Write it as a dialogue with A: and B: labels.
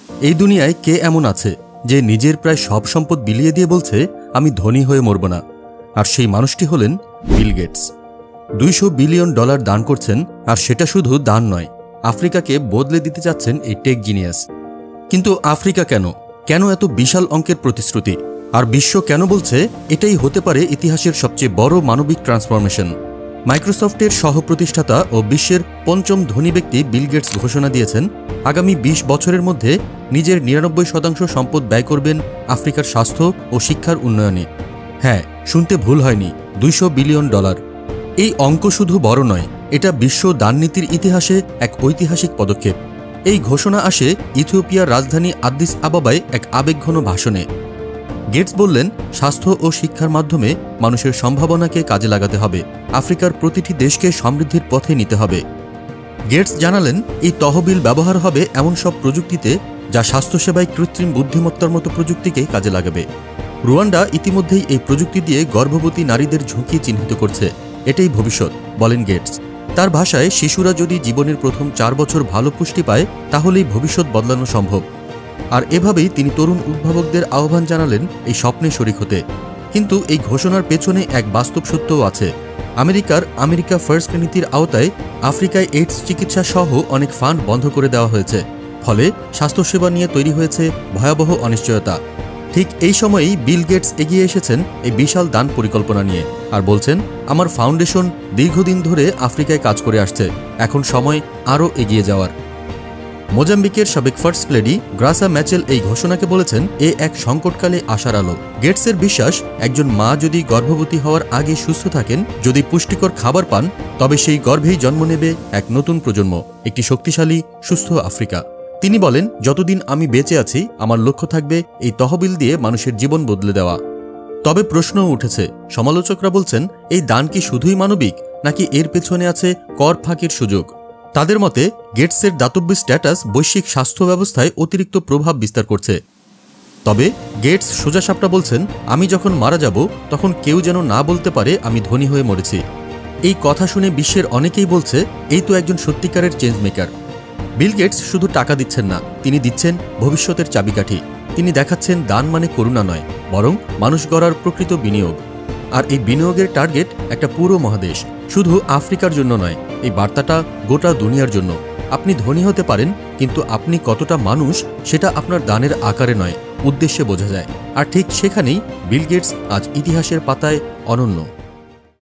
A: এই দুনিয়ায় কে এমন আছে যে নিজের প্রায় সব সম্পদ বিলিয়ে দিয়ে বলছে আমি ধনী হয়ে মরব না? আর সেই মানুষটি হলেন বিল গেটস। $200 বিলিয়ন দান করছেন, আর সেটা শুধু দান নয়, আফ্রিকাকে বদলে দিতে চাচ্ছেন এই টেক জিনিয়াস। কিন্তু আফ্রিকা কেন এত বিশাল অঙ্কের প্রতিশ্রুতি? আর বিশ্ব কেন বলছে এটাই হতে পারে ইতিহাসের সবচেয়ে বড় মানবিক ট্রান্সফরমেশন? মাইক্রোসফটের সহ-প্রতিষ্ঠাতা ও বিশ্বের ৫ম ধনী ব্যক্তি বিল গেটস ঘোষণা দিয়েছেন আগামী ২০ বছরের মধ্যে নিজের ৯৯% সম্পদ ব্যয় করবেন আফ্রিকার স্বাস্থ্য ও শিক্ষার উন্নয়নে। হ্যাঁ, শুনতে ভুল হয়নি, $200 বিলিয়ন। এই অঙ্ক শুধু বড় নয়, এটা বিশ্ব দাননীতির ইতিহাসে এক ঐতিহাসিক পদক্ষেপ। এই ঘোষণা আসে ইথিওপিয়ার রাজধানী আদ্দিস আবাবায় এক আবেগঘন ভাষণে। গেটস বললেন, স্বাস্থ্য ও শিক্ষার মাধ্যমে মানুষের সম্ভাবনাকে কাজে লাগাতে হবে, আফ্রিকার প্রতিটি দেশকে সমৃদ্ধির পথে নিতে হবে। গেটস জানালেন, এই তহবিল ব্যবহার হবে এমন সব প্রযুক্তিতে যা স্বাস্থ্যসেবায় কৃত্রিম বুদ্ধিমত্তার মতো প্রযুক্তিকে কাজে লাগাবে। রুয়ান্ডা ইতিমধ্যেই এই প্রযুক্তি দিয়ে গর্ভবতী নারীদের ঝুঁকি চিহ্নিত করছে। এটাই ভবিষ্যৎ, বলেন গেটস। তার ভাষায়, শিশুরা যদি জীবনের প্রথম 4 বছর ভালো পুষ্টি পায় তাহলেই ভবিষ্যৎ বদলানো সম্ভব। আর এভাবেই তিনি তরুণ উদ্ভাবকদের আহ্বান জানালেন এই স্বপ্নে শরিক হতে। কিন্তু এই ঘোষণার পেছনে এক বাস্তব সত্যও আছে। আমেরিকা ফার্স্ট নীতির আওতায় আফ্রিকায় এইডস চিকিৎসা সহ অনেক ফান্ড বন্ধ করে দেওয়া হয়েছে। ফলে স্বাস্থ্যসেবা নিয়ে তৈরি হয়েছে ভয়াবহ অনিশ্চয়তা। ঠিক এই সময়েই বিল গেটস এগিয়ে এসেছেন এই বিশাল দান পরিকল্পনা নিয়ে, আর বলছেন, আমার ফাউন্ডেশন দীর্ঘদিন ধরে আফ্রিকায় কাজ করে আসছে, এখন সময় আরও এগিয়ে যাওয়ার। মোজাম্বিকের সাবেক ফার্স্ট লেডি গ্রাসা ম্যাচেল এই ঘোষণাকে বলেছেন এ এক সংকটকালে আশার আলো। গেটসের বিশ্বাস, একজন মা যদি গর্ভবতী হওয়ার আগে সুস্থ থাকেন, যদি পুষ্টিকর খাবার পান, তবে সেই গর্ভেই জন্ম নেবে এক নতুন প্রজন্ম, একটি শক্তিশালী সুস্থ আফ্রিকা। তিনি বলেন, যতদিন আমি বেঁচে আছি আমার লক্ষ্য থাকবে এই তহবিল দিয়ে মানুষের জীবন বদলে দেওয়া। তবে প্রশ্নও উঠেছে, সমালোচকরা বলছেন, এই দান কি শুধুই মানবিক, নাকি এর পেছনে আছে কর ফাঁকির সুযোগ? তাদের মতে, গেটসের দাতব্য স্ট্যাটাস বৈশ্বিক স্বাস্থ্য ব্যবস্থায় অতিরিক্ত প্রভাব বিস্তার করছে। তবে গেটস সোজাসাপটা বলছেন, আমি যখন মারা যাব তখন কেউ যেন না বলতে পারে আমি ধনী হয়ে মরেছি। এই কথা শুনে বিশ্বের অনেকেই বলছে, এই তো একজন সত্যিকারের চেঞ্জ মেকার। বিল গেটস শুধু টাকা দিচ্ছেন না, তিনি দিচ্ছেন ভবিষ্যতের চাবিকাঠি। তিনি দেখাচ্ছেন দান মানে করুণা নয়, বরং মানুষ গড়ার প্রকৃত বিনিয়োগ। আর এই বিনিয়োগের টার্গেট একটা পুরো মহাদেশ, শুধু আফ্রিকার জন্য নয়, এই বার্তাটা গোটা দুনিয়ার জন্য। আপনি ধনী হতে পারেন, কিন্তু আপনি কতটা মানুষ সেটা আপনার দানের আকারে নয়, উদ্দেশ্যে বোঝা যায়। আর ঠিক সেখানেই বিল গেটস আজ ইতিহাসের পাতায় অনন্য।